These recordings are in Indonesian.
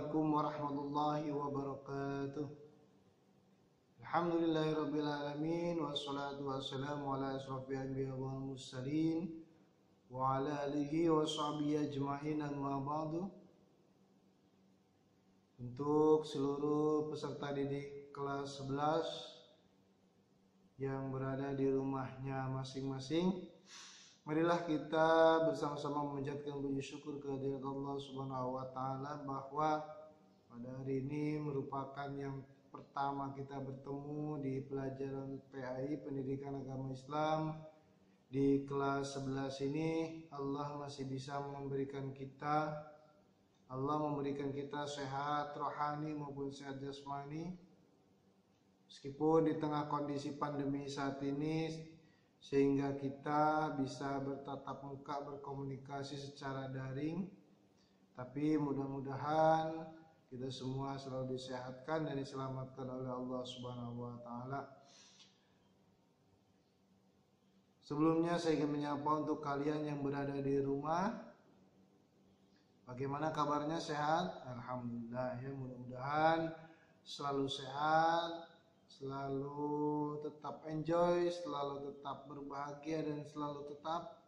Assalamualaikum warahmatullahi wabarakatuh. Alhamdulillahirabbil alamin wassalatu wassalamu ala asyrofil anbiya'i wal mursalin wa ala alihi wa sahbihi ajma'in, amma ba'du. Untuk seluruh peserta didik kelas 11 yang berada di rumahnya masing-masing, marilah kita bersama-sama memanjatkan puji syukur kehadirat Allah Subhanahu wa taala bahwa pada hari ini merupakan yang pertama kita bertemu di pelajaran PAI Pendidikan Agama Islam. Di kelas 11 ini Allah masih bisa memberikan kita sehat rohani maupun sehat jasmani. Meskipun di tengah kondisi pandemi saat ini, sehingga kita bisa bertatap muka, berkomunikasi secara daring, tapi mudah-mudahan kita semua selalu disehatkan dan diselamatkan oleh Allah Subhanahu wa taala. Sebelumnya saya ingin menyapa untuk kalian yang berada di rumah. Bagaimana kabarnya, sehat? Alhamdulillah ya, mudah-mudahan selalu sehat, selalu tetap enjoy, selalu tetap berbahagia, dan selalu tetap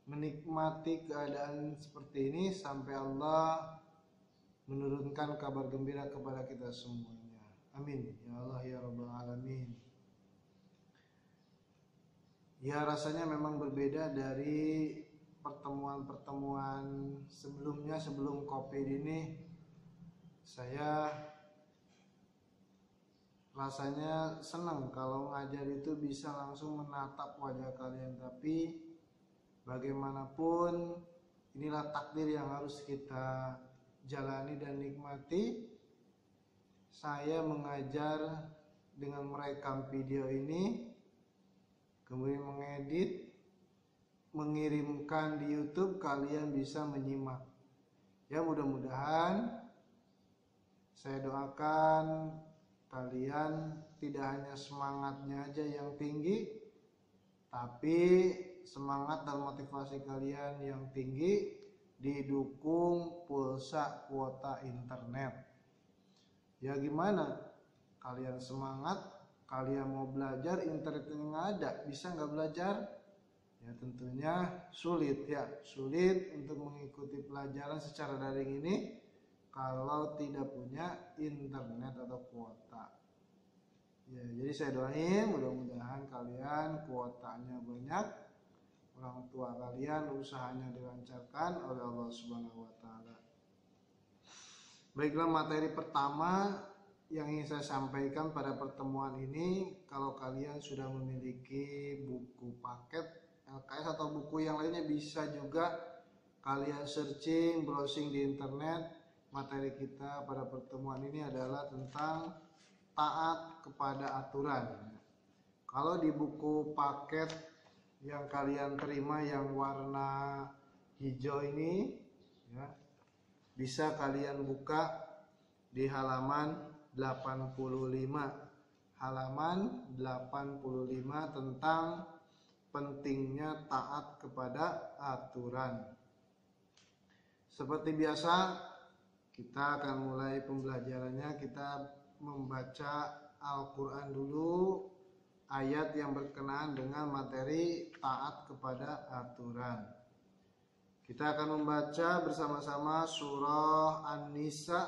menikmati keadaan seperti ini sampai Allah menurunkan kabar gembira kepada kita semuanya. Amin ya Allah ya Rabbal Alamin. Ya, rasanya memang berbeda dari pertemuan-pertemuan sebelumnya. Sebelum COVID ini saya rasanya senang kalau ngajar itu bisa langsung menatap wajah kalian. Tapi bagaimanapun inilah takdir yang harus kita jalani dan nikmati. Saya mengajar dengan merekam video ini, kemudian mengedit, mengirimkan di YouTube, kalian bisa menyimak. Ya, mudah-mudahan saya doakan kalian tidak hanya semangatnya aja yang tinggi, tapi semangat dan motivasi kalian yang tinggi didukung pulsa kuota internet. Ya gimana? Kalian semangat, kalian mau belajar, internetnya nggak ada, bisa nggak belajar? Ya tentunya sulit ya, sulit untuk mengikuti pelajaran secara daring ini kalau tidak punya internet atau kuota. Ya, jadi saya doain mudah-mudahan kalian kuotanya banyak, orang tua kalian usahanya dilancarkan oleh Allah Subhanahu wa taala. Baiklah, materi pertama yang ingin saya sampaikan pada pertemuan ini, kalau kalian sudah memiliki buku paket LKS atau buku yang lainnya, bisa juga kalian searching, browsing di internet. Materi kita pada pertemuan ini adalah tentang taat kepada aturan. Kalau di buku paket yang kalian terima yang warna hijau ini ya, bisa kalian buka di halaman 85. Halaman 85 tentang pentingnya taat kepada aturan. Seperti biasa, kita akan mulai pembelajarannya. Kita membaca Al-Quran dulu, ayat yang berkenaan dengan materi taat kepada aturan. Kita akan membaca bersama-sama surah An-Nisa,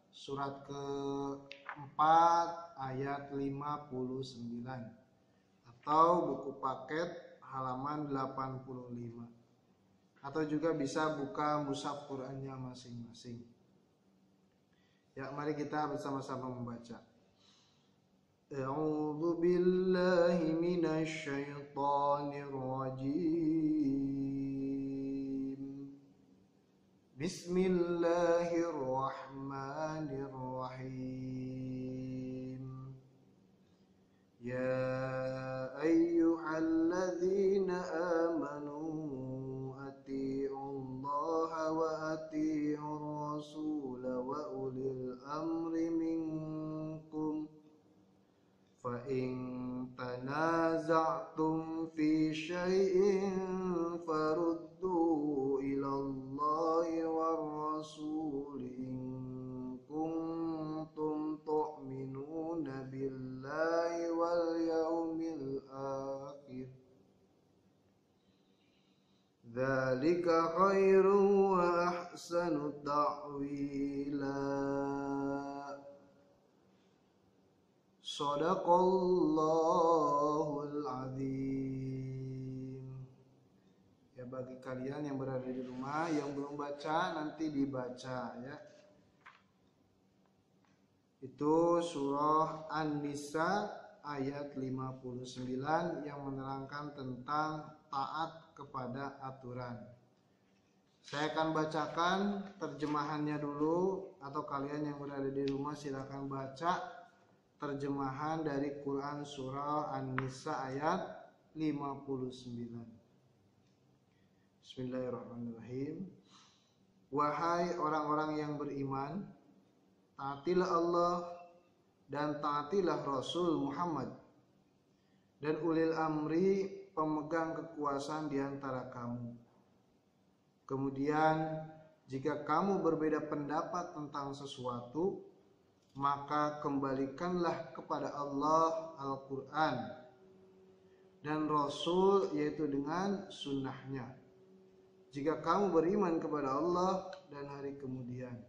surat ke-4 ayat 59, atau buku paket halaman 85. Atau juga bisa buka mushaf Qur'annya masing-masing. Ya, mari kita bersama-sama membaca. A'udzu billahi minasy syaithanir rajim. Bismillahirrahmanirrahim. Ya ayyuhalladzina amanu wa ati'ur rasul wa ulil amri minkum fa in tanaza'tum fi syai'in faruddu ila Allahi war rasul dzalika khairu wa ahsanu ta'wila. Shadaqallahul azim. Ya, bagi kalian yang berada di rumah yang belum baca, nanti dibaca ya. Itu surah An-Nisa ayat 59 yang menerangkan tentang taat kepada aturan. Saya akan bacakan terjemahannya dulu, atau kalian yang berada di rumah silakan baca terjemahan dari Quran surah An-Nisa ayat 59. Bismillahirrahmanirrahim. Wahai orang-orang yang beriman, taatilah Allah dan taatilah Rasul Muhammad dan ulil amri, pemegang kekuasaan di antara kamu. Kemudian jika kamu berbeda pendapat tentang sesuatu, maka kembalikanlah kepada Allah Al-Quran dan Rasul, yaitu dengan sunnahnya, jika kamu beriman kepada Allah dan hari kemudian.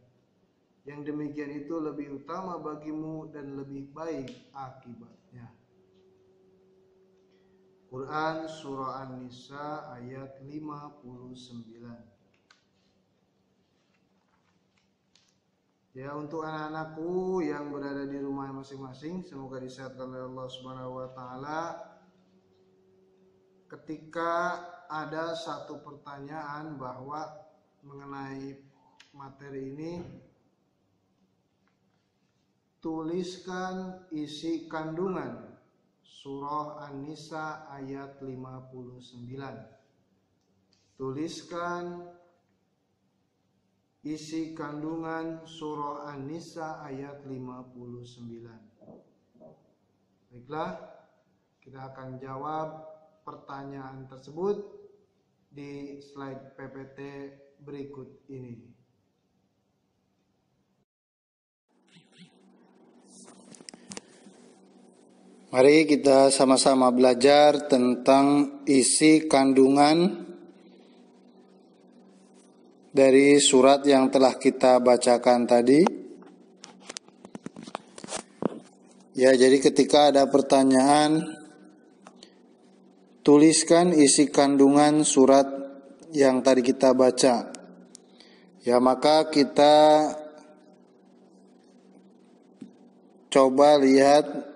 Yang demikian itu lebih utama bagimu dan lebih baik akibatnya. Quran surah An-Nisa ayat 59. Ya, untuk anak-anakku yang berada di rumah masing-masing, semoga disehatkan oleh Allah Subhanahu wa taala. Ketika ada satu pertanyaan bahwa mengenai materi ini, tuliskan isi kandungan surah An-Nisa ayat 59. Tuliskan isi kandungan surah An-Nisa ayat 59. Baiklah, kita akan jawab pertanyaan tersebut di slide PPT berikut ini. Mari kita sama-sama belajar tentang isi kandungan dari surat yang telah kita bacakan tadi. Ya, jadi ketika ada pertanyaan, tuliskan isi kandungan surat yang tadi kita baca. Ya, maka kita coba lihat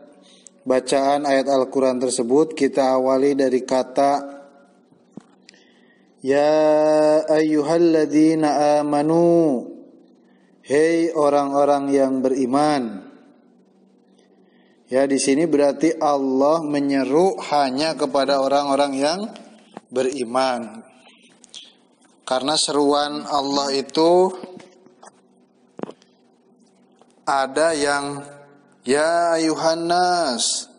bacaan ayat Al-Quran tersebut. Kita awali dari kata Ya ayyuhalladzina amanu, hei orang-orang yang beriman. Ya, di sini berarti Allah menyeru hanya kepada orang-orang yang beriman. Karena seruan Allah itu ada yang Ya ayuhannas,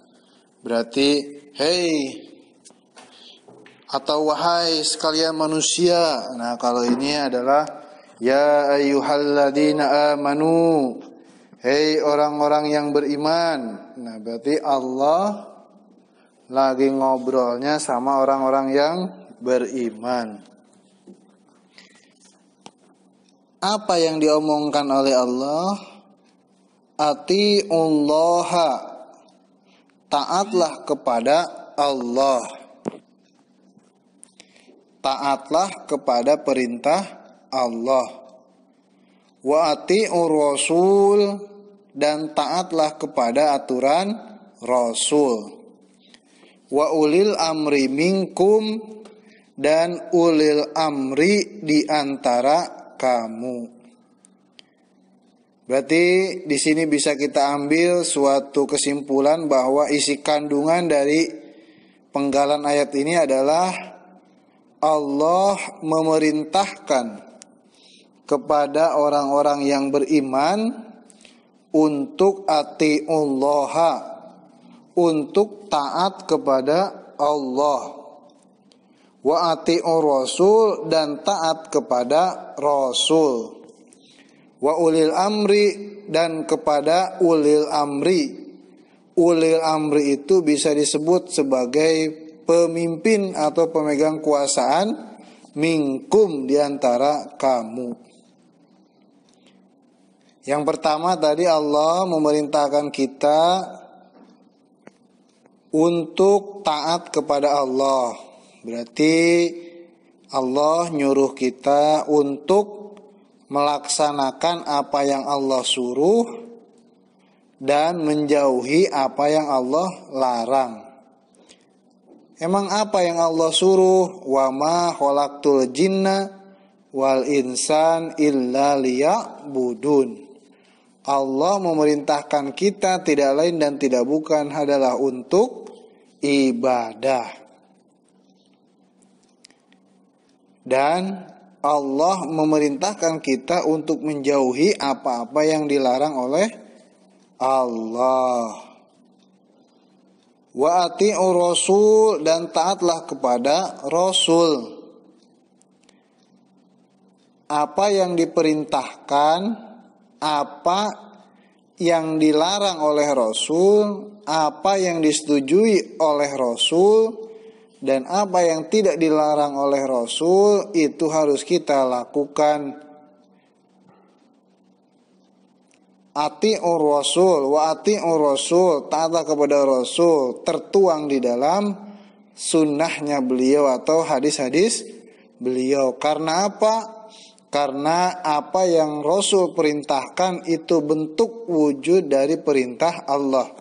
berarti hei atau wahai sekalian manusia. Nah, kalau ini adalah Ya ayyuhalladzina amanu, hei orang-orang yang beriman. Nah, berarti Allah lagi ngobrolnya sama orang-orang yang beriman. Apa yang diomongkan oleh Allah? Ati'ullaha, taatlah kepada Allah. Taatlah kepada perintah Allah. Wa ati'ur rasul, dan taatlah kepada aturan Rasul. Wa ulil amri minkum, dan ulil amri di antara kamu. Berarti di sini bisa kita ambil suatu kesimpulan bahwa isi kandungan dari penggalan ayat ini adalah Allah memerintahkan kepada orang-orang yang beriman untuk ati'ullaha, untuk taat kepada Allah. Wa ati'ur rasul, dan taat kepada Rasul. Wa ulil amri, dan kepada ulil amri. Ulil amri itu bisa disebut sebagai pemimpin atau pemegang kuasaan minkum di antara kamu. Yang pertama tadi Allah memerintahkan kita untuk taat kepada Allah. Berarti Allah nyuruh kita untuk melaksanakan apa yang Allah suruh dan menjauhi apa yang Allah larang. Emang apa yang Allah suruh? Wa ma khalaqtul jinna wal insan illa liya'budun. Allah memerintahkan kita tidak lain dan tidak bukan adalah untuk ibadah. Dan Allah memerintahkan kita untuk menjauhi apa-apa yang dilarang oleh Allah. Wa ati'ur rasul, dan taatlah kepada Rasul. Apa yang diperintahkan, apa yang dilarang oleh Rasul, apa yang disetujui oleh Rasul, dan apa yang tidak dilarang oleh Rasul, itu harus kita lakukan. Ati'ur rasul wa ati'ur rasul, taatlah kepada Rasul, tertuang di dalam sunnahnya beliau atau hadis-hadis beliau. Karena apa? Karena apa yang Rasul perintahkan itu bentuk wujud dari perintah Allah.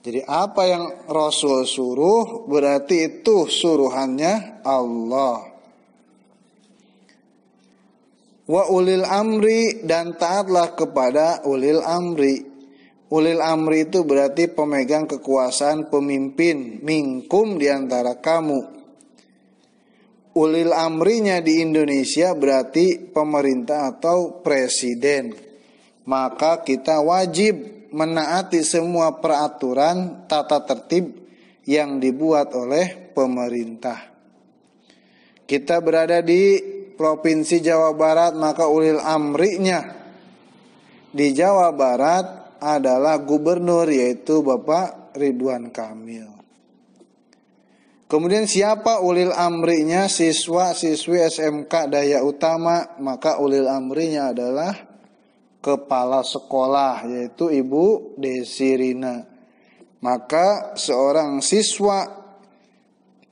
Jadi apa yang Rasul suruh berarti itu suruhannya Allah. Wa ulil amri, dan taatlah kepada ulil amri. Ulil amri itu berarti pemegang kekuasaan, pemimpin, minkum di antara kamu. Ulil amrinya di Indonesia berarti pemerintah atau presiden. Maka kita wajib menaati semua peraturan tata tertib yang dibuat oleh pemerintah. Kita berada di Provinsi Jawa Barat, maka ulil amrinya di Jawa Barat adalah gubernur, yaitu Bapak Ridwan Kamil. Kemudian siapa ulil amrinya? Siswa-siswi SMK Daya Utama, maka ulil amrinya adalah kepala sekolah, yaitu Ibu Desirina. Maka seorang siswa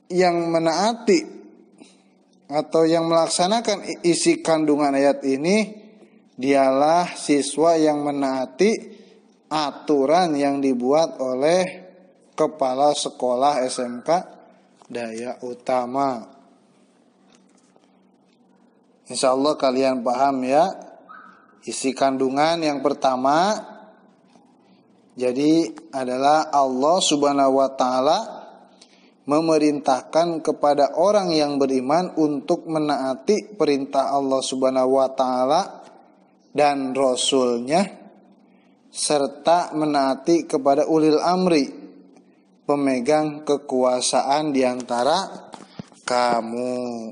yang menaati atau yang melaksanakan isi kandungan ayat ini, dialah siswa yang menaati aturan yang dibuat oleh kepala sekolah SMK Daya Utama. Insya Allah kalian paham ya isi kandungan yang pertama. Jadi adalah Allah Subhanahu wa Ta'ala memerintahkan kepada orang yang beriman untuk menaati perintah Allah Subhanahu wa Ta'ala dan Rasulnya, serta menaati kepada ulil amri, pemegang kekuasaan di antara kamu.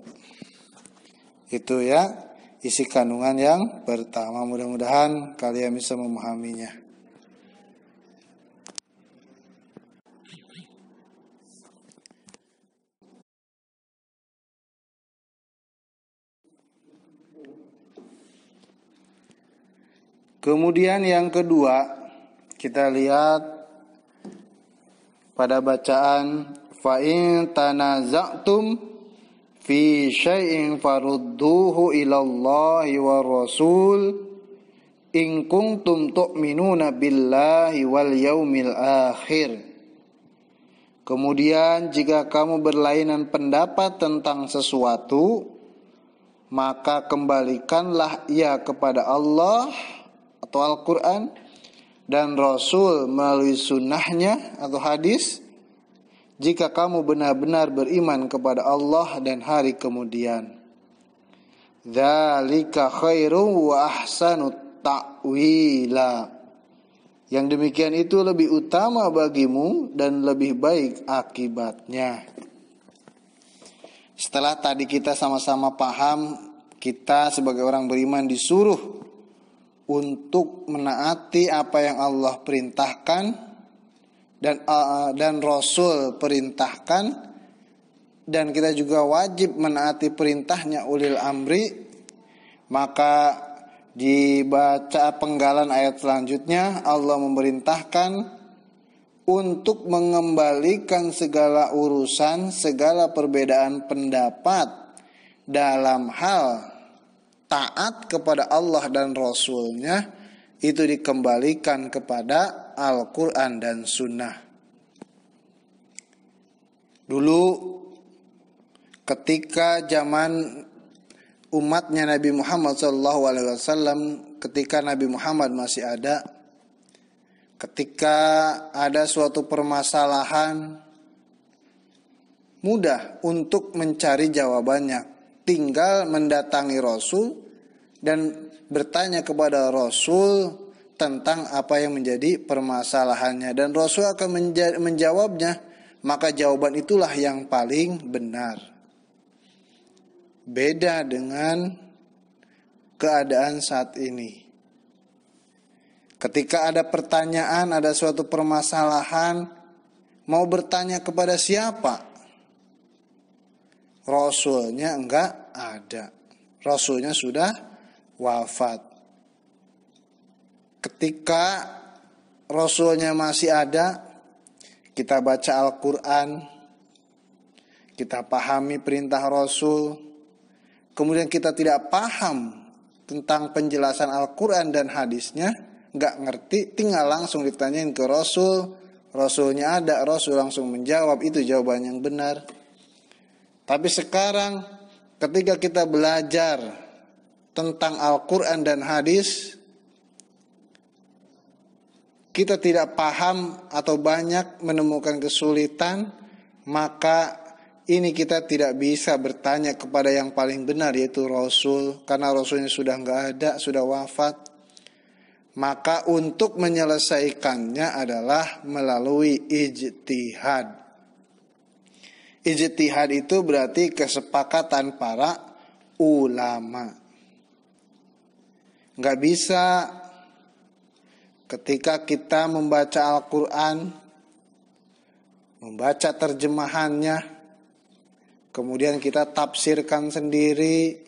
Itu ya isi kandungan yang pertama. Mudah-mudahan kalian bisa memahaminya. Kemudian yang kedua, kita lihat pada bacaan fa in tanaza'tum fi syai'in farudduhu ila Allahi war Rasul in kuntum tu'minuna billahi wal yaumil akhir. Kemudian jika kamu berlainan pendapat tentang sesuatu, maka kembalikanlah ia kepada Allah atau Al-Quran dan Rasul melalui sunnahnya atau hadis, jika kamu benar-benar beriman kepada Allah dan hari kemudian. Dzalika khairu wa ahsanu ta'wila. Yang demikian itu lebih utama bagimu dan lebih baik akibatnya. Setelah tadi kita sama-sama paham, kita sebagai orang beriman disuruh untuk menaati apa yang Allah perintahkan dan Rasul perintahkan, dan kita juga wajib menaati perintahnya ulil amri, maka dibaca penggalan ayat selanjutnya Allah memerintahkan untuk mengembalikan segala urusan, segala perbedaan pendapat dalam hal taat kepada Allah dan Rasul-Nya itu dikembalikan kepada Al-Quran dan Sunnah. Dulu ketika zaman umatnya Nabi Muhammad SAW, ketika Nabi Muhammad masih ada, ketika ada suatu permasalahan, mudah untuk mencari jawabannya. Tinggal mendatangi Rasul dan bertanya kepada Rasul tentang apa yang menjadi permasalahannya, dan Rasul akan menjawabnya. Maka jawaban itulah yang paling benar. Beda dengan keadaan saat ini. Ketika ada pertanyaan, ada suatu permasalahan, mau bertanya kepada siapa? Rasulnya enggak ada. Rasulnya sudah wafat. Ketika Rasulnya masih ada, kita baca Al-Quran, kita pahami perintah Rasul, kemudian kita tidak paham tentang penjelasan Al-Quran dan hadisnya, enggak ngerti, tinggal langsung ditanyain ke Rasul, Rasulnya ada, Rasul langsung menjawab, itu jawaban yang benar. Tapi sekarang ketika kita belajar tentang Al-Quran dan hadis, kita tidak paham atau banyak menemukan kesulitan, maka ini kita tidak bisa bertanya kepada yang paling benar, yaitu Rasul, karena Rasulnya sudah nggak ada, sudah wafat. Maka untuk menyelesaikannya adalah melalui ijtihad. Ijtihad itu berarti kesepakatan para ulama. Nggak bisa ketika kita membaca Al-Quran, membaca terjemahannya, kemudian kita tafsirkan sendiri,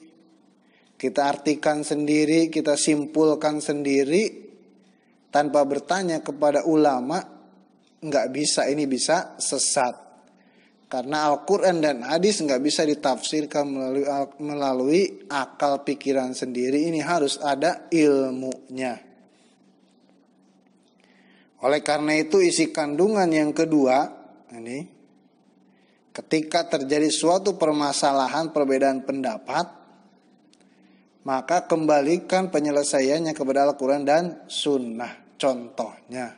kita artikan sendiri, kita simpulkan sendiri, tanpa bertanya kepada ulama, nggak bisa, ini bisa sesat. Karena Al-Quran dan hadis nggak bisa ditafsirkan melalui akal pikiran sendiri. Ini harus ada ilmunya. Oleh karena itu isi kandungan yang kedua, ini ketika terjadi suatu permasalahan perbedaan pendapat, maka kembalikan penyelesaiannya kepada Al-Quran dan Sunnah. Contohnya,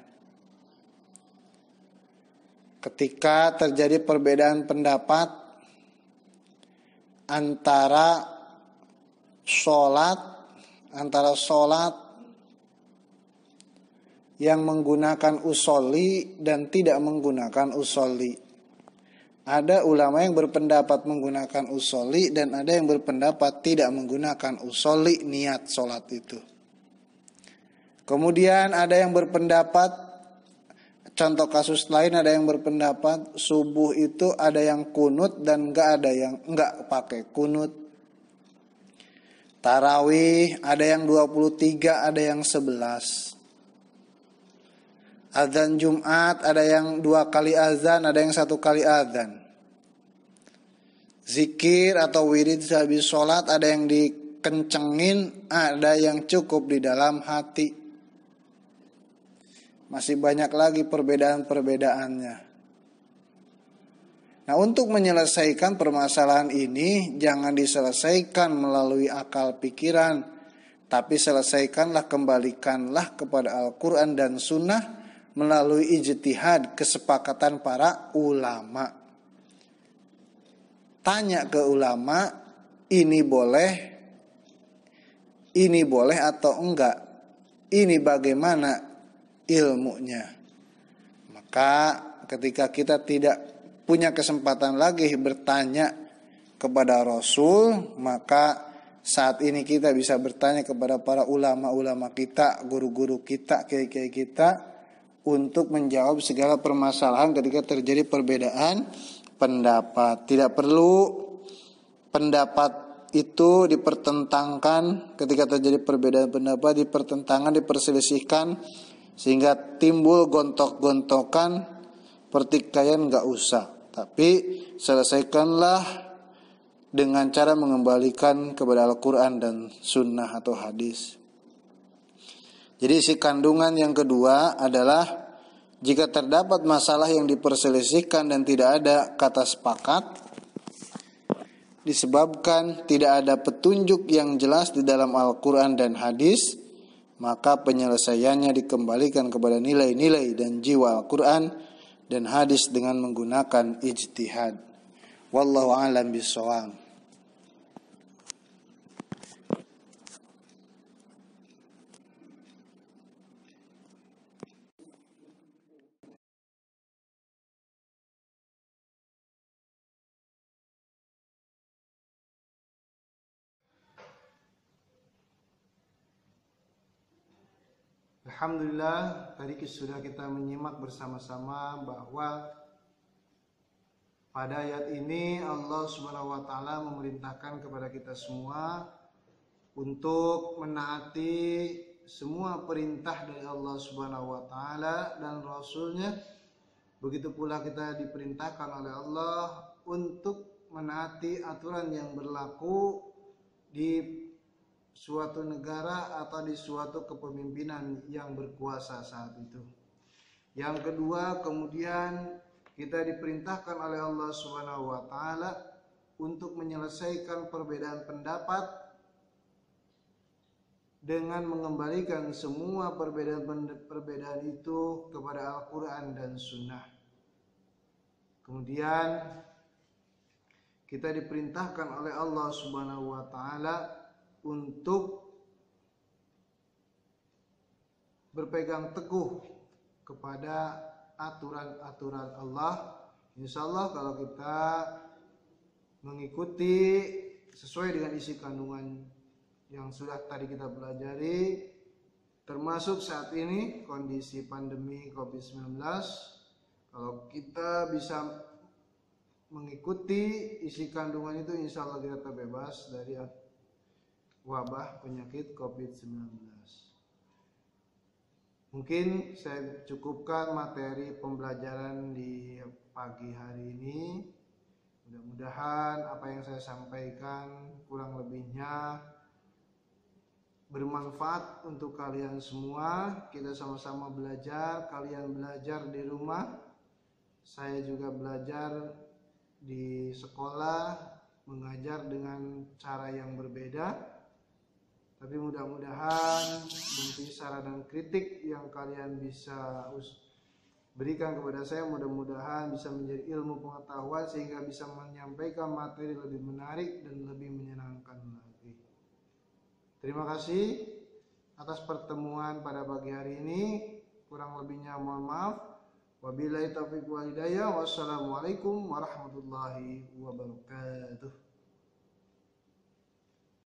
ketika terjadi perbedaan pendapat antara sholat yang menggunakan usolli dan tidak menggunakan usolli. Ada ulama yang berpendapat menggunakan usolli dan ada yang berpendapat tidak menggunakan usolli niat sholat itu. Kemudian ada yang berpendapat, contoh kasus lain, ada yang berpendapat subuh itu ada yang kunut dan enggak ada yang enggak pakai kunut. Tarawih ada yang 23, ada yang 11. Azan Jumat ada yang 2 kali azan, ada yang 1 kali azan. Zikir atau wirid sehabis sholat ada yang dikencengin, ada yang cukup di dalam hati. Masih banyak lagi perbedaan-perbedaannya. Nah, untuk menyelesaikan permasalahan ini, jangan diselesaikan melalui akal pikiran, tapi selesaikanlah, kembalikanlah kepada Al-Quran dan Sunnah melalui ijtihad, kesepakatan para ulama. Tanya ke ulama, ini boleh atau enggak, ini bagaimana ilmunya. Maka ketika kita tidak punya kesempatan lagi bertanya kepada Rasul, maka saat ini kita bisa bertanya kepada para ulama-ulama kita, guru-guru kita, kiai-kiai kita, untuk menjawab segala permasalahan ketika terjadi perbedaan pendapat. Tidak perlu pendapat itu dipertentangkan, ketika terjadi perbedaan pendapat, dipertentangkan, diperselisihkan, sehingga timbul gontok-gontokan, pertikaian, nggak usah. Tapi selesaikanlah dengan cara mengembalikan kepada Al-Quran dan Sunnah atau hadis. Jadi isi kandungan yang kedua adalah jika terdapat masalah yang diperselisihkan dan tidak ada kata sepakat, disebabkan tidak ada petunjuk yang jelas di dalam Al-Quran dan hadis, maka penyelesaiannya dikembalikan kepada nilai-nilai dan jiwa Al-Quran dan hadis dengan menggunakan ijtihad. Wallahu a'lam bishawab. Alhamdulillah, tadi sudah kita menyimak bersama-sama bahwa pada ayat ini Allah Subhanahu wa taala memerintahkan kepada kita semua untuk menaati semua perintah dari Allah Subhanahu wa taala dan Rasul-Nya. Begitu pula kita diperintahkan oleh Allah untuk menaati aturan yang berlaku di suatu negara atau di suatu kepemimpinan yang berkuasa saat itu. Yang kedua, kemudian kita diperintahkan oleh Allah Subhanahu wa taala untuk menyelesaikan perbedaan pendapat dengan mengembalikan semua perbedaan itu kepada Al-Quran dan Sunnah. Kemudian kita diperintahkan oleh Allah Subhanahu wa taala untuk berpegang teguh kepada aturan-aturan Allah. Insya Allah kalau kita mengikuti sesuai dengan isi kandungan yang sudah tadi kita pelajari, termasuk saat ini kondisi pandemi COVID-19, kalau kita bisa mengikuti isi kandungan itu, insya Allah kita terbebas dari wabah penyakit COVID-19. Mungkin saya cukupkan materi pembelajaran di pagi hari ini. Mudah-mudahan apa yang saya sampaikan kurang lebihnya bermanfaat untuk kalian semua. Kita sama-sama belajar, kalian belajar di rumah, saya juga belajar di sekolah, mengajar dengan cara yang berbeda. Tapi mudah-mudahan bentuk saran dan kritik yang kalian bisa berikan kepada saya, mudah-mudahan bisa menjadi ilmu pengetahuan sehingga bisa menyampaikan materi lebih menarik dan lebih menyenangkan lagi. Terima kasih atas pertemuan pada pagi hari ini. Kurang lebihnya mohon maaf. Wabillahi taufiq wal hidayah. Wassalamualaikum warahmatullahi wabarakatuh.